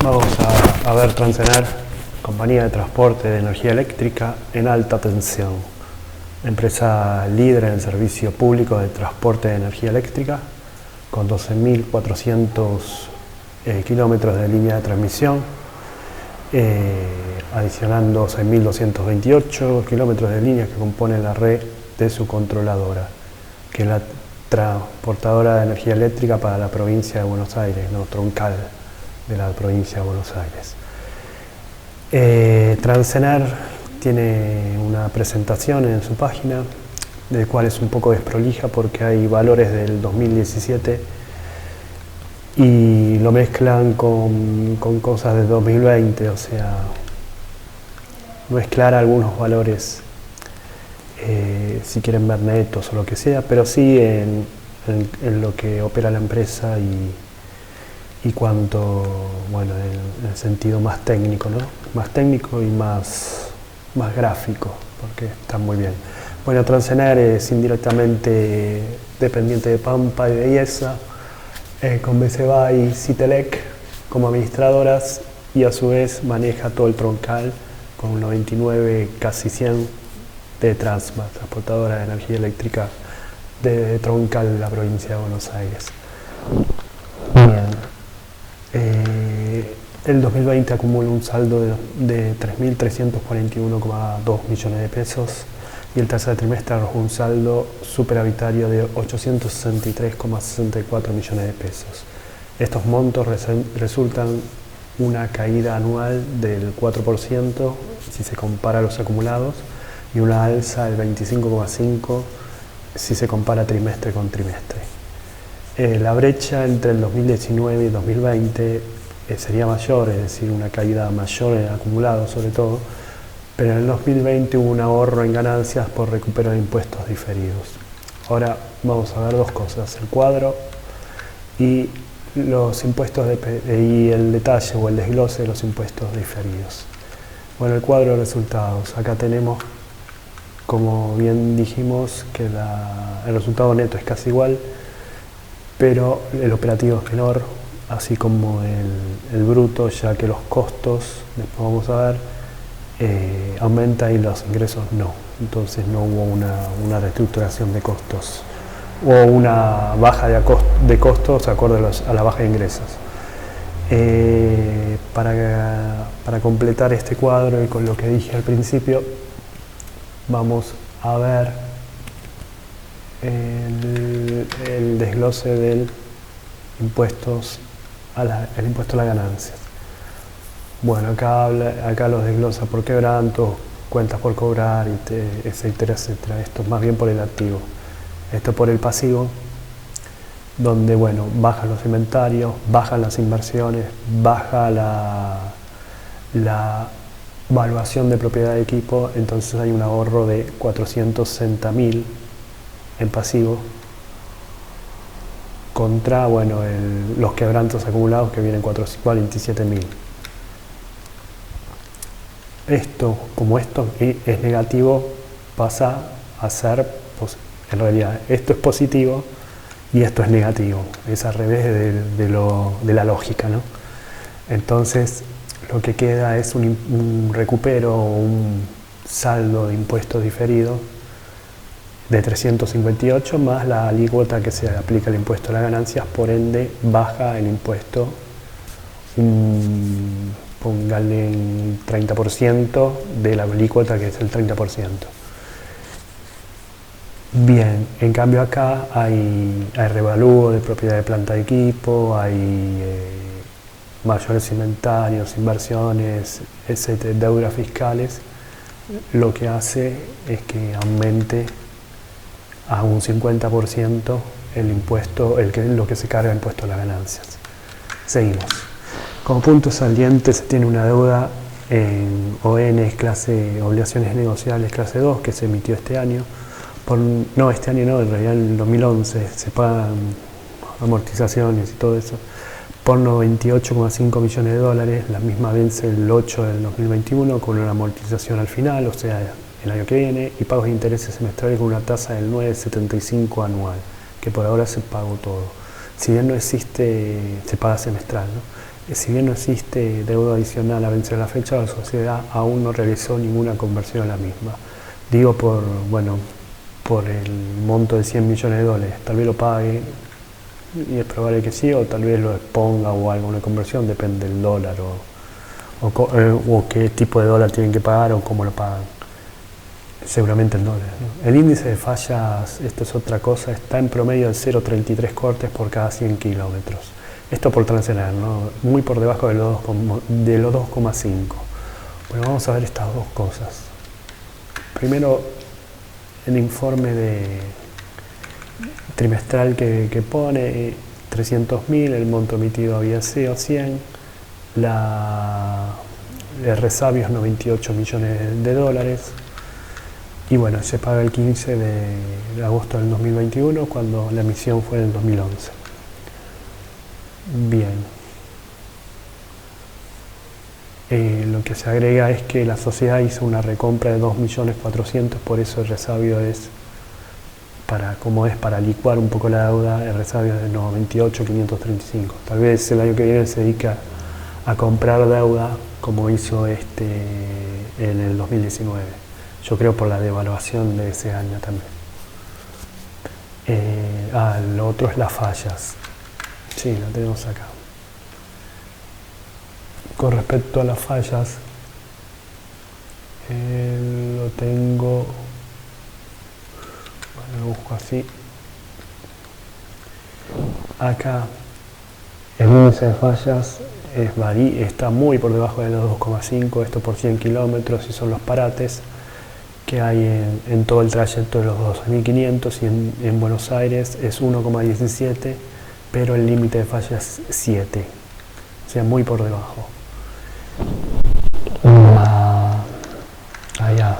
Vamos a ver Transener, compañía de transporte de energía eléctrica en alta tensión, empresa líder en el servicio público de transporte de energía eléctrica, con 12.400 kilómetros de línea de transmisión, adicionando 6.228 kilómetros de línea que componen la red de su controladora, que es la transportadora de energía eléctrica para la provincia de Buenos Aires, no troncal de la provincia de Buenos Aires. Transener tiene una presentación en su página, del cual es un poco desprolija porque hay valores del 2017 y lo mezclan con cosas de 2020, o sea, no es clara algunos valores, si quieren ver netos o lo que sea, pero sí en lo que opera la empresa y cuanto, bueno, en el sentido más técnico, ¿no? Más técnico y más gráfico, porque está muy bien. Bueno, Transener es indirectamente dependiente de Pampa y de IESA, con BCBA y Citelec como administradoras, y a su vez maneja todo el troncal con 99, casi 100 de Transma, transportadora de energía eléctrica de troncal de la provincia de Buenos Aires. Bien. El 2020 acumula un saldo de 3.341,2 millones de pesos y el tercer trimestre arrojó un saldo superavitario de 863,64 millones de pesos. Estos montos resultan una caída anual del 4% si se compara los acumulados y una alza del 25,5% si se compara trimestre con trimestre. La brecha entre el 2019 y 2020 sería mayor, es decir, una caída mayor en el acumulado sobre todo, pero en el 2020 hubo un ahorro en ganancias por recupero de impuestos diferidos. Ahora vamos a ver dos cosas, el cuadro y los impuestos y el detalle o el desglose de los impuestos diferidos. Bueno, el cuadro de resultados, acá tenemos, como bien dijimos, que el resultado neto es casi igual, pero el operativo es menor, así como el bruto, ya que los costos, después vamos a ver, aumentan y los ingresos no. Entonces no hubo una reestructuración de costos, hubo una baja de costos acorde a la baja de ingresos. Para completar este cuadro y con lo que dije al principio, vamos a ver el desglose del impuesto a las ganancias. Bueno, acá los desglosa por quebranto, cuentas por cobrar, etcétera, etcétera. Esto es más bien por el activo. Esto por el pasivo, donde, bueno, bajan los inventarios, bajan las inversiones, baja la valuación de propiedad de equipo, entonces hay un ahorro de 460.000 en pasivo contra, bueno, los quebrantos acumulados que vienen 47.000. Como esto es negativo, pasa a ser, en realidad, esto es positivo y esto es negativo. Es al revés de la lógica, ¿no? Entonces, lo que queda es un recupero o un saldo de impuestos diferidos de 358 más la alícuota que se aplica al impuesto a las ganancias, por ende baja el impuesto, póngale un 30% de la alícuota, que es el 30%. Bien, en cambio acá hay revalúo de propiedad de planta de equipo, hay mayores inventarios, inversiones, etcétera, deudas fiscales, lo que hace es que aumente a un 50% el impuesto, lo que se carga el impuesto a las ganancias. Seguimos. Como punto saliente se tiene una deuda en ON, clase obligaciones negociables clase 2, que se emitió este año. En realidad en el 2011 se pagan amortizaciones y todo eso, por 98,5 millones de dólares. La misma vence el 8 del 2021 con una amortización al final, o sea, el año que viene, y pagos de intereses semestrales con una tasa del 9,75 anual, que por ahora se pagó todo. Si bien no existe, se paga semestral, ¿no? Si bien no existe deuda adicional a vencer la fecha, la sociedad aún no realizó ninguna conversión a la misma. Digo por el monto de 100 millones de dólares. Tal vez lo pague, y es probable que sí, o tal vez lo exponga o algo, una conversión, depende del dólar o qué tipo de dólar tienen que pagar o cómo lo pagan. Seguramente el dólar, ¿no? El índice de fallas, esto es otra cosa, está en promedio de 0,33 cortes por cada 100 kilómetros. Esto por transenar, ¿no? Muy por debajo de los 2,5. Bueno, vamos a ver estas dos cosas. Primero, el informe trimestral que pone 300.000, el monto emitido había sido 100, el resabio es 98 millones de dólares. Y bueno, se paga el 15 de agosto del 2021, cuando la emisión fue en el 2011. Bien. Lo que se agrega es que la sociedad hizo una recompra de 2.400.000, por eso el resabio es, para licuar un poco la deuda, el resabio es de 98.535. Tal vez el año que viene se dedica a comprar deuda como hizo en el 2019. Yo creo por la devaluación de ese año también. Lo otro es las fallas. Sí, lo tenemos acá. Con respecto a las fallas, lo tengo, bueno, lo busco así. Acá el índice de fallas está muy por debajo de los 2,5, esto por 100 kilómetros, y son los parates que hay en todo el trayecto de los 12.500, y en Buenos Aires es 1,17, pero el límite de falla es 7, o sea, muy por debajo. Allá,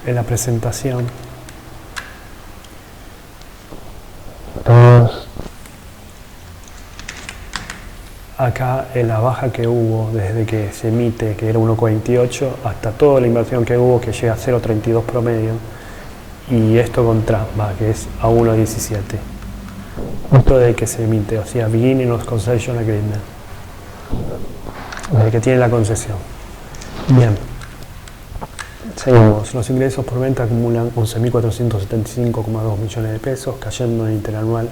en la presentación, acá en la baja que hubo desde que se emite, que era 1,48, hasta toda la inversión que hubo, que llega a 0,32 promedio, y esto con Trump, que es a 1,17. Esto de que se emite, o sea, beginning of concession agreement, desde que tiene la concesión. Bien, seguimos. Los ingresos por venta acumulan 11.475,2 millones de pesos, cayendo en interanual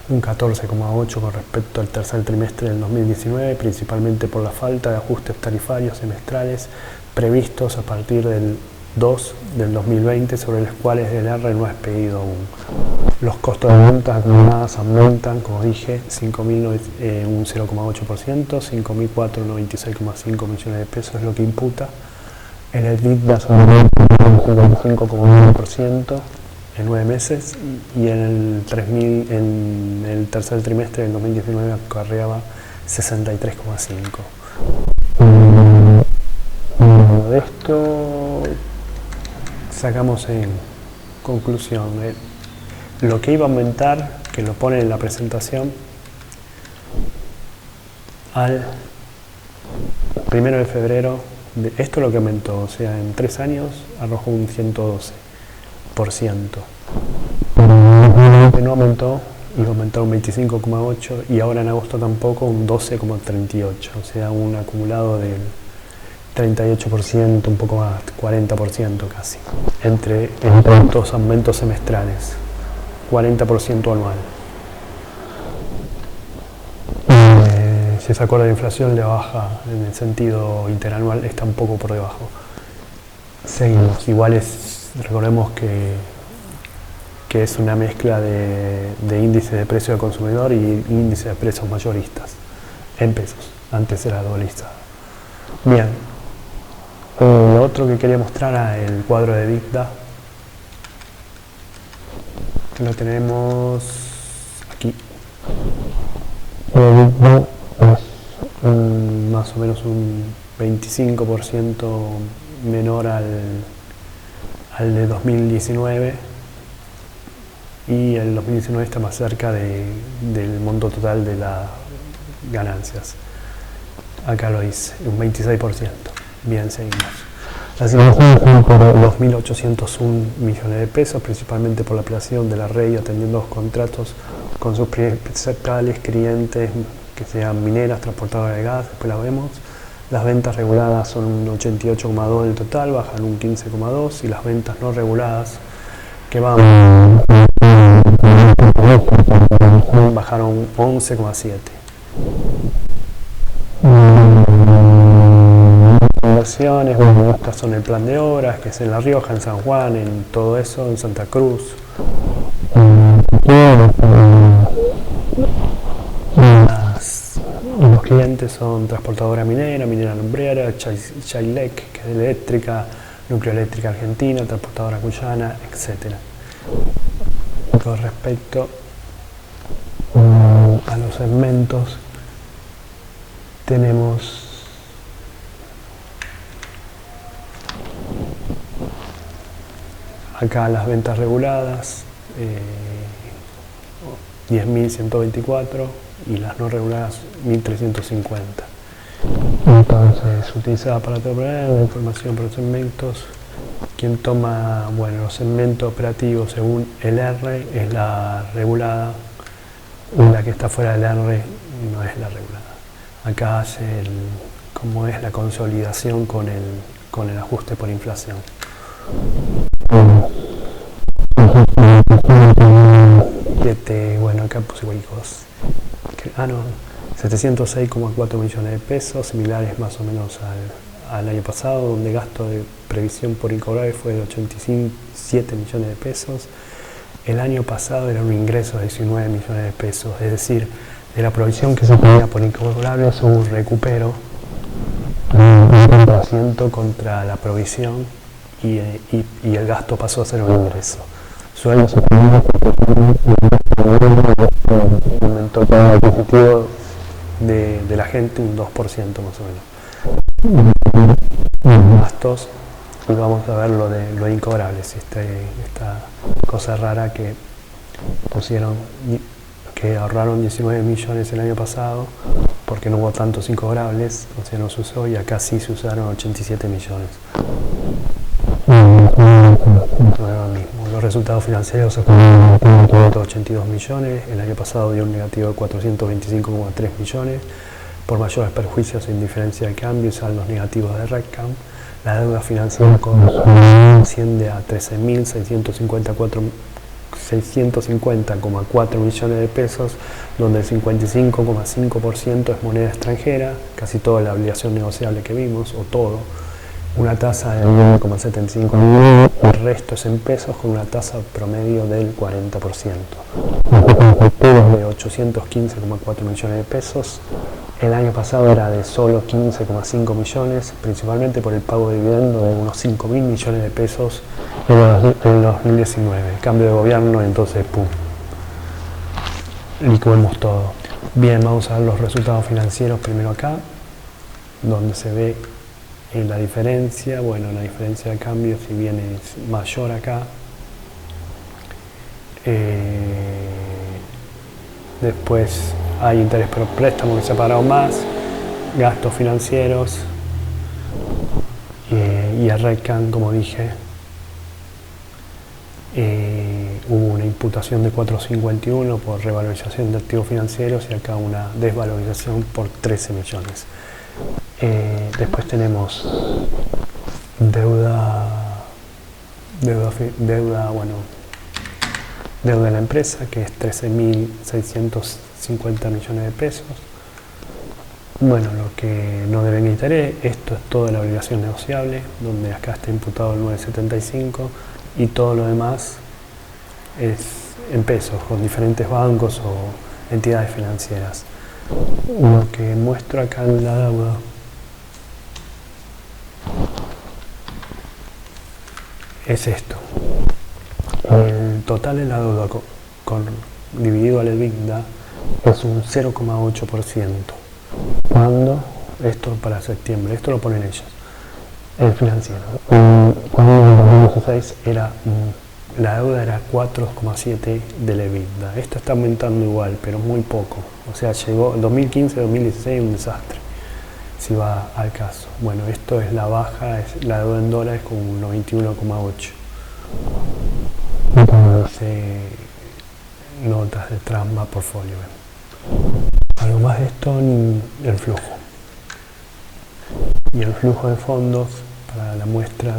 un 14,8 con respecto al tercer trimestre del 2019, principalmente por la falta de ajustes tarifarios semestrales previstos a partir del 2 del 2020, sobre los cuales el R no ha expedido aún. Los costos de ventas acumuladas aumentan, como dije, un 0,8%, 5.496,5 millones de pesos es lo que imputa. El EBITDA aumenta un 55,9% en 9 meses, y en el tercer trimestre del 2019 acarreaba 63,5. De esto sacamos en conclusión lo que iba a aumentar, que lo pone en la presentación, al 1 de febrero, esto es lo que aumentó, o sea, en 3 años arrojó un 112%. No aumentó, iba a aumentar un 25,8%, y ahora en agosto tampoco, un 12,38%, o sea, un acumulado del 38%, un poco más, 40% casi, entre estos aumentos semestrales, 40% anual. Si se acuerda de inflación, le baja en el sentido interanual, está un poco por debajo. Seguimos, recordemos que es una mezcla de índice de precio del consumidor y índice de precios mayoristas, en pesos, antes era dolarizado. Bien, lo otro que quería mostrar era el cuadro de EBITDA, que lo tenemos aquí. El EBITDA es más o menos un 25% menor al de 2019, y el 2019 está más cerca del monto total de las ganancias. Acá lo hice, un 26%. Bien, seguimos. Las inversiones fueron por 2.801 millones de pesos, principalmente por la ampliación de la red y atendiendo los contratos con sus principales clientes, que sean mineras, transportadoras de gas, después las vemos. Las ventas reguladas son un 88,2 en total, bajan un 15,2, y las ventas no reguladas, que van, bajaron 11,7. Inversiones, bueno, estas son el plan de obras, que es en La Rioja, en San Juan, en todo eso, en Santa Cruz. Los clientes son transportadora minera, minera lumbrera, Chailec, que es eléctrica, Nucleoeléctrica Argentina, transportadora cuyana, etc. Con respecto a los segmentos, tenemos acá las ventas reguladas, 10.124, y las no reguladas 1.350. Entonces, utilizada para operar la información por los segmentos. Quien toma, bueno, los segmentos operativos según el R es la regulada, y la que está fuera del R no es la regulada. Acá hace como es la consolidación con el ajuste por inflación. Bueno, acá puse cualquier cosa. 706,4 millones de pesos, similares más o menos al año pasado, donde gasto de previsión por incobrar fue de 87 millones de pesos. El año pasado era un ingreso de 19 millones de pesos, es decir, de la provisión que se tenía por incobrables hubo un recupero un 30% contra la provisión, y el gasto pasó a ser un ingreso. Sueldos sostenidos aumentó el poder adquisitivo de la gente un 2% más o menos. Gastos, y vamos a ver lo de incobrables, esta cosa rara que pusieron, que ahorraron 19 millones el año pasado porque no hubo tantos incobrables, o sea, no se usó, y acá sí se usaron 87 millones. Los resultados financieros se acumularon 582 millones, el año pasado dio un negativo de 425,3 millones, por mayores perjuicios en diferencia de cambio y saldos negativos de RECAM. La deuda financiera asciende a 13.650,4 millones de pesos, donde el 55,5% es moneda extranjera, casi toda la obligación negociable que vimos, o todo. Una tasa de 9,75%, el resto es en pesos con una tasa promedio del 40%. Efectivos de 815,4 millones de pesos, el año pasado era de solo 15,5 millones, principalmente por el pago de dividendo de unos 5.000 millones de pesos en el 2019. Cambio de gobierno, entonces ¡pum! Licuemos todo. Bien, vamos a ver los resultados financieros primero acá, donde se ve la diferencia. Bueno, la diferencia de cambio, si bien es mayor acá, después hay interés por préstamo que se ha pagado más, gastos financieros, y el RECAM, como dije, hubo una imputación de 451 por revalorización de activos financieros, y acá una desvalorización por 13 millones. Después tenemos deuda de la empresa, que es 13.650 millones de pesos. Bueno, lo que no deben interés, esto es toda la obligación negociable, donde acá está imputado el 975, y todo lo demás es en pesos, con diferentes bancos o entidades financieras. Lo que muestro acá en la deuda es esto. El total de la deuda dividido al EBITDA es un 0,8%. Cuando, esto para septiembre, esto lo ponen ellos, el financiero. Cuando en 2016 la deuda era 4,7 del EBITDA. Esto está aumentando igual, pero muy poco. O sea, llegó 2015-2016 un desastre, si va al caso. Bueno, esto es la baja, es la deuda en dólares con un 91,8. Entonces, notas de Trama Portfolio. Algo más de esto, ni el flujo. Y el flujo de fondos para la muestra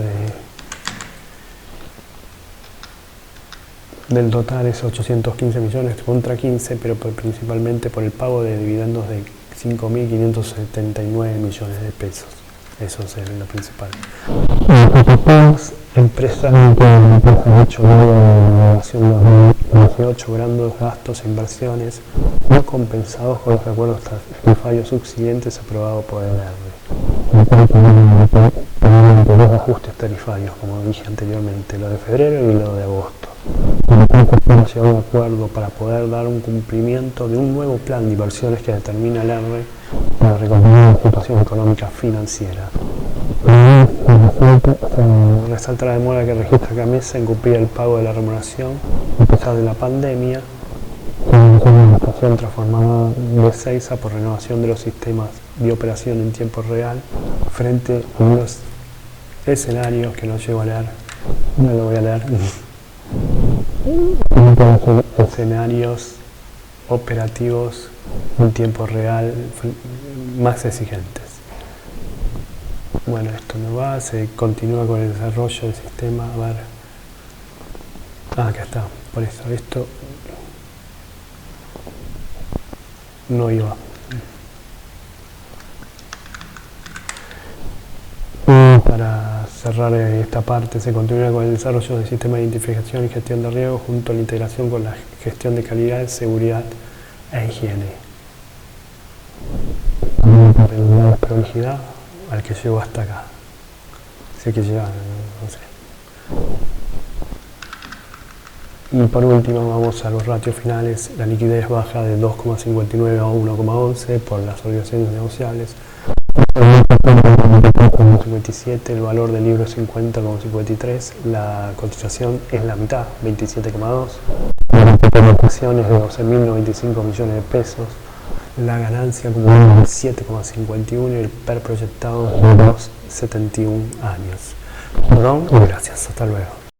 del total es 815 millones contra 15, pero principalmente por el pago de dividendos de 5.579 millones de pesos. Eso es lo principal. Las empresas han hecho luego de la innovación 2018 grandes gastos e inversiones no compensados con los acuerdos tarifarios subsiguientes aprobados por el dos ajustes tarifarios, como dije anteriormente, lo de febrero y lo de agosto. Hemos llegado a un acuerdo para poder dar un cumplimiento de un nuevo plan de inversiones que determina el ERRE para recomendar la situación económica financiera. Resalta la demora que registra Gamesa en cumplir el pago de la remuneración a pesar de la pandemia, la estación transformada de Seiza por renovación de los sistemas de operación en tiempo real frente a unos escenarios que no llego a leer, no lo voy a leer. Escenarios operativos en tiempo real más exigentes. Bueno, esto no va, se continúa con el desarrollo del sistema. A ver. Acá está, por eso, esto no iba. Para cerrar esta parte, se continúa con el desarrollo del sistema de identificación y gestión de riesgos junto a la integración con la gestión de calidad, seguridad e higiene. La prolijidad al que llegó hasta acá. Sé que llega, no sé. Y por último vamos a los ratios finales. La liquidez baja de 2,59 a 1,11 por las obligaciones negociables. 57, el valor del libro es 50,53, la cotización es la mitad, 27,2, la participación es de 12.095 millones de pesos, la ganancia acumulada es 7,51 y el PER proyectado es de 71 años. Perdón y gracias, hasta luego.